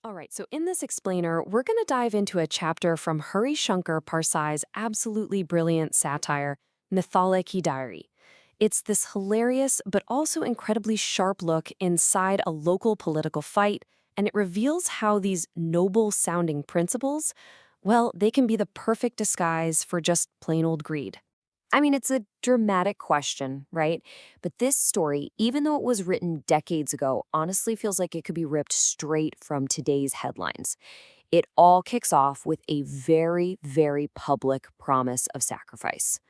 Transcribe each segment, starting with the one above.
All right, so in this explainer, we're going to dive into a chapter from Harishankar Parsai's absolutely brilliant satire, Mythology Diary. It's this hilarious but also incredibly sharp look inside a local political fight, and it reveals how these noble-sounding principles, well, they can be the perfect disguise for just plain old greed. I mean, it's a dramatic question, right? But this story, even though it was written decades ago, honestly feels like it could be ripped straight from today's headlines. It all kicks off with a very, very public promise of sacrifice.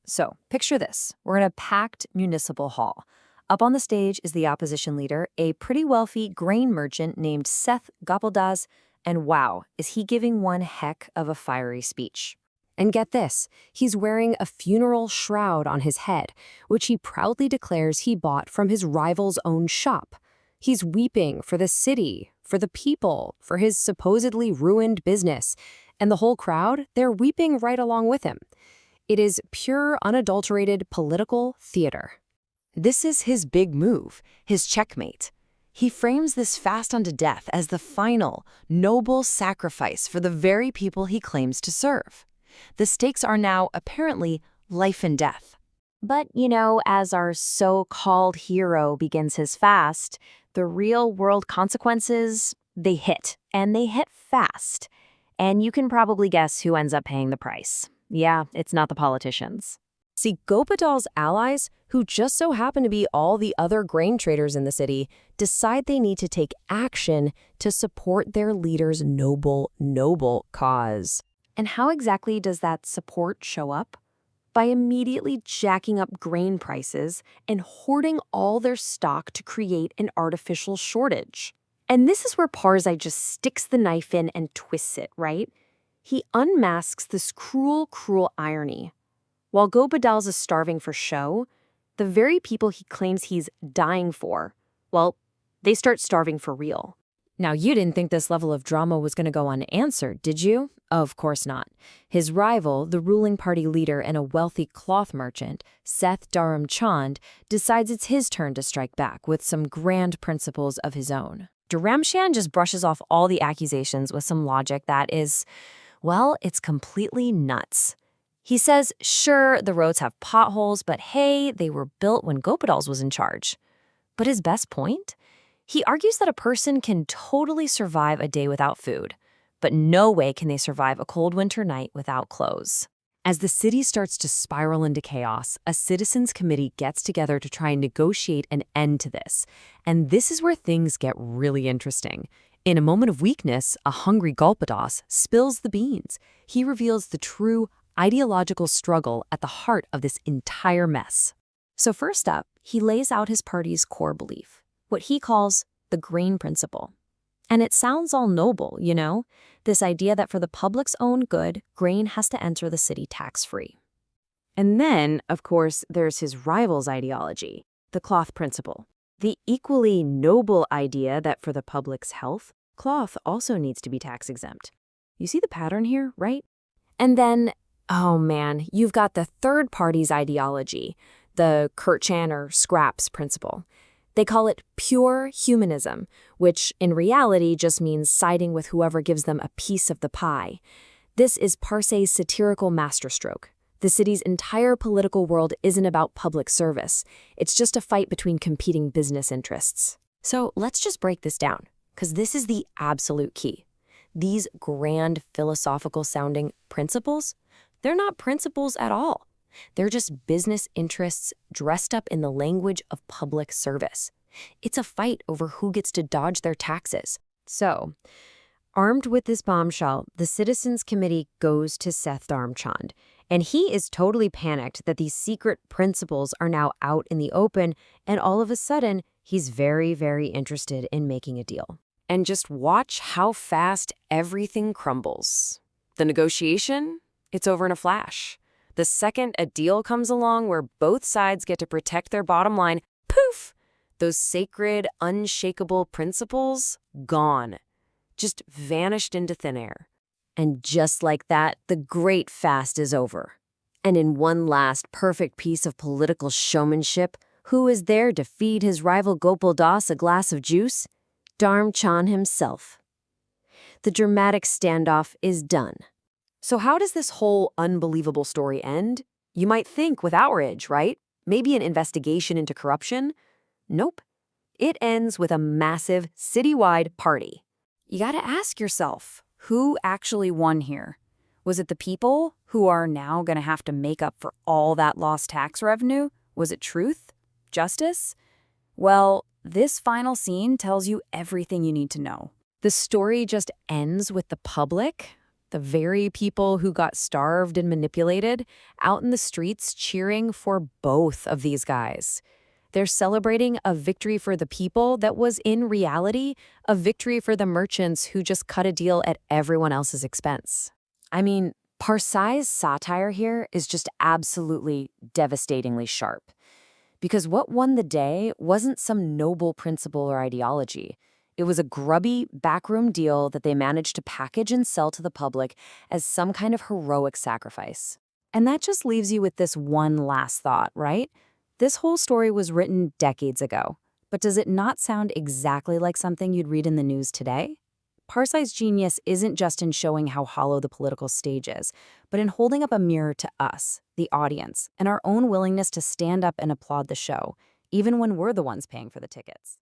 So, picture this. We're in a packed municipal hall. Up on the stage is the opposition leader, a pretty wealthy grain merchant named Seth Gopaldas, and wow, is he giving one heck of a fiery speech. And get this, he's wearing a funeral shroud on his head, which he proudly declares he bought from his rival's own shop. He's weeping for the city, for the people, for his supposedly ruined business. And the whole crowd, they're weeping right along with him. It is pure, unadulterated political theater. This is his big move, his checkmate. He frames this fast unto death as the final, noble sacrifice for the very people he claims to serve. The stakes are now apparently life and death. But, as our so-called hero begins his fast, the real-world consequences, they hit. And they hit fast. And you can probably guess who ends up paying the price. Yeah, it's not the politicians. See, Gopal's allies, who just so happen to be all the other grain traders in the city, decide they need to take action to support their leader's noble cause. And how exactly does that support show up? By immediately jacking up grain prices and hoarding all their stock to create an artificial shortage. And this is where Parsai just sticks the knife in and twists it, right? He unmasks this cruel irony. While Gopal is starving for show, the very people he claims he's dying for, well, they start starving for real. Now, you didn't think this level of drama was going to go unanswered, did you? Of course not. His rival, the ruling party leader and a wealthy cloth merchant, Seth Dharamchand, decides it's his turn to strike back with some grand principles of his own. Dharamchand just brushes off all the accusations with some logic that is, well, it's completely nuts. He says, sure, the roads have potholes, but hey, they were built when Gopal's was in charge. But his best point? He argues that a person can totally survive a day without food, but no way can they survive a cold winter night without clothes. As the city starts to spiral into chaos, a citizens' committee gets together to try and negotiate an end to this. And this is where things get really interesting. In a moment of weakness, a hungry Gopal spills the beans. He reveals the true ideological struggle at the heart of this entire mess. So first up, he lays out his party's core belief, what he calls the grain principle. And it sounds all noble, this idea that for the public's own good, grain has to enter the city tax-free. And then, of course, there's his rival's ideology, the cloth principle. The equally noble idea that for the public's health, cloth also needs to be tax-exempt. You see the pattern here, right? And then, oh man, you've got the third party's ideology, the Kirchan or scraps principle. They call it pure humanism, which in reality just means siding with whoever gives them a piece of the pie. This is Parsai's satirical masterstroke. The city's entire political world isn't about public service. It's just a fight between competing business interests. So let's just break this down, because this is the absolute key. These grand philosophical-sounding principles, they're not principles at all. They're just business interests dressed up in the language of public service. It's a fight over who gets to dodge their taxes. So, armed with this bombshell, the Citizens Committee goes to Seth Dharamchand, and he is totally panicked that these secret principles are now out in the open, and all of a sudden, he's very, very interested in making a deal. And just watch how fast everything crumbles. The negotiation, it's over in a flash. The second a deal comes along where both sides get to protect their bottom line, poof! Those sacred, unshakable principles, gone. Just vanished into thin air. And just like that, the great fast is over. And in one last perfect piece of political showmanship, who is there to feed his rival Gopal Das a glass of juice? Dharamchand himself. The dramatic standoff is done. So how does this whole unbelievable story end? You might think with outrage, right? Maybe an investigation into corruption? Nope. It ends with a massive citywide party. You gotta ask yourself, who actually won here? Was it the people who are now gonna have to make up for all that lost tax revenue? Was it truth? Justice? Well, this final scene tells you everything you need to know. The story just ends with the public, the very people who got starved and manipulated, out in the streets cheering for both of these guys. They're celebrating a victory for the people that was in reality a victory for the merchants who just cut a deal at everyone else's expense. I mean, Parsai's satire here is just absolutely devastatingly sharp. Because what won the day wasn't some noble principle or ideology. It was a grubby, backroom deal that they managed to package and sell to the public as some kind of heroic sacrifice. And that just leaves you with this one last thought, right? This whole story was written decades ago, but does it not sound exactly like something you'd read in the news today? Parsai's genius isn't just in showing how hollow the political stage is, but in holding up a mirror to us, the audience, and our own willingness to stand up and applaud the show, even when we're the ones paying for the tickets.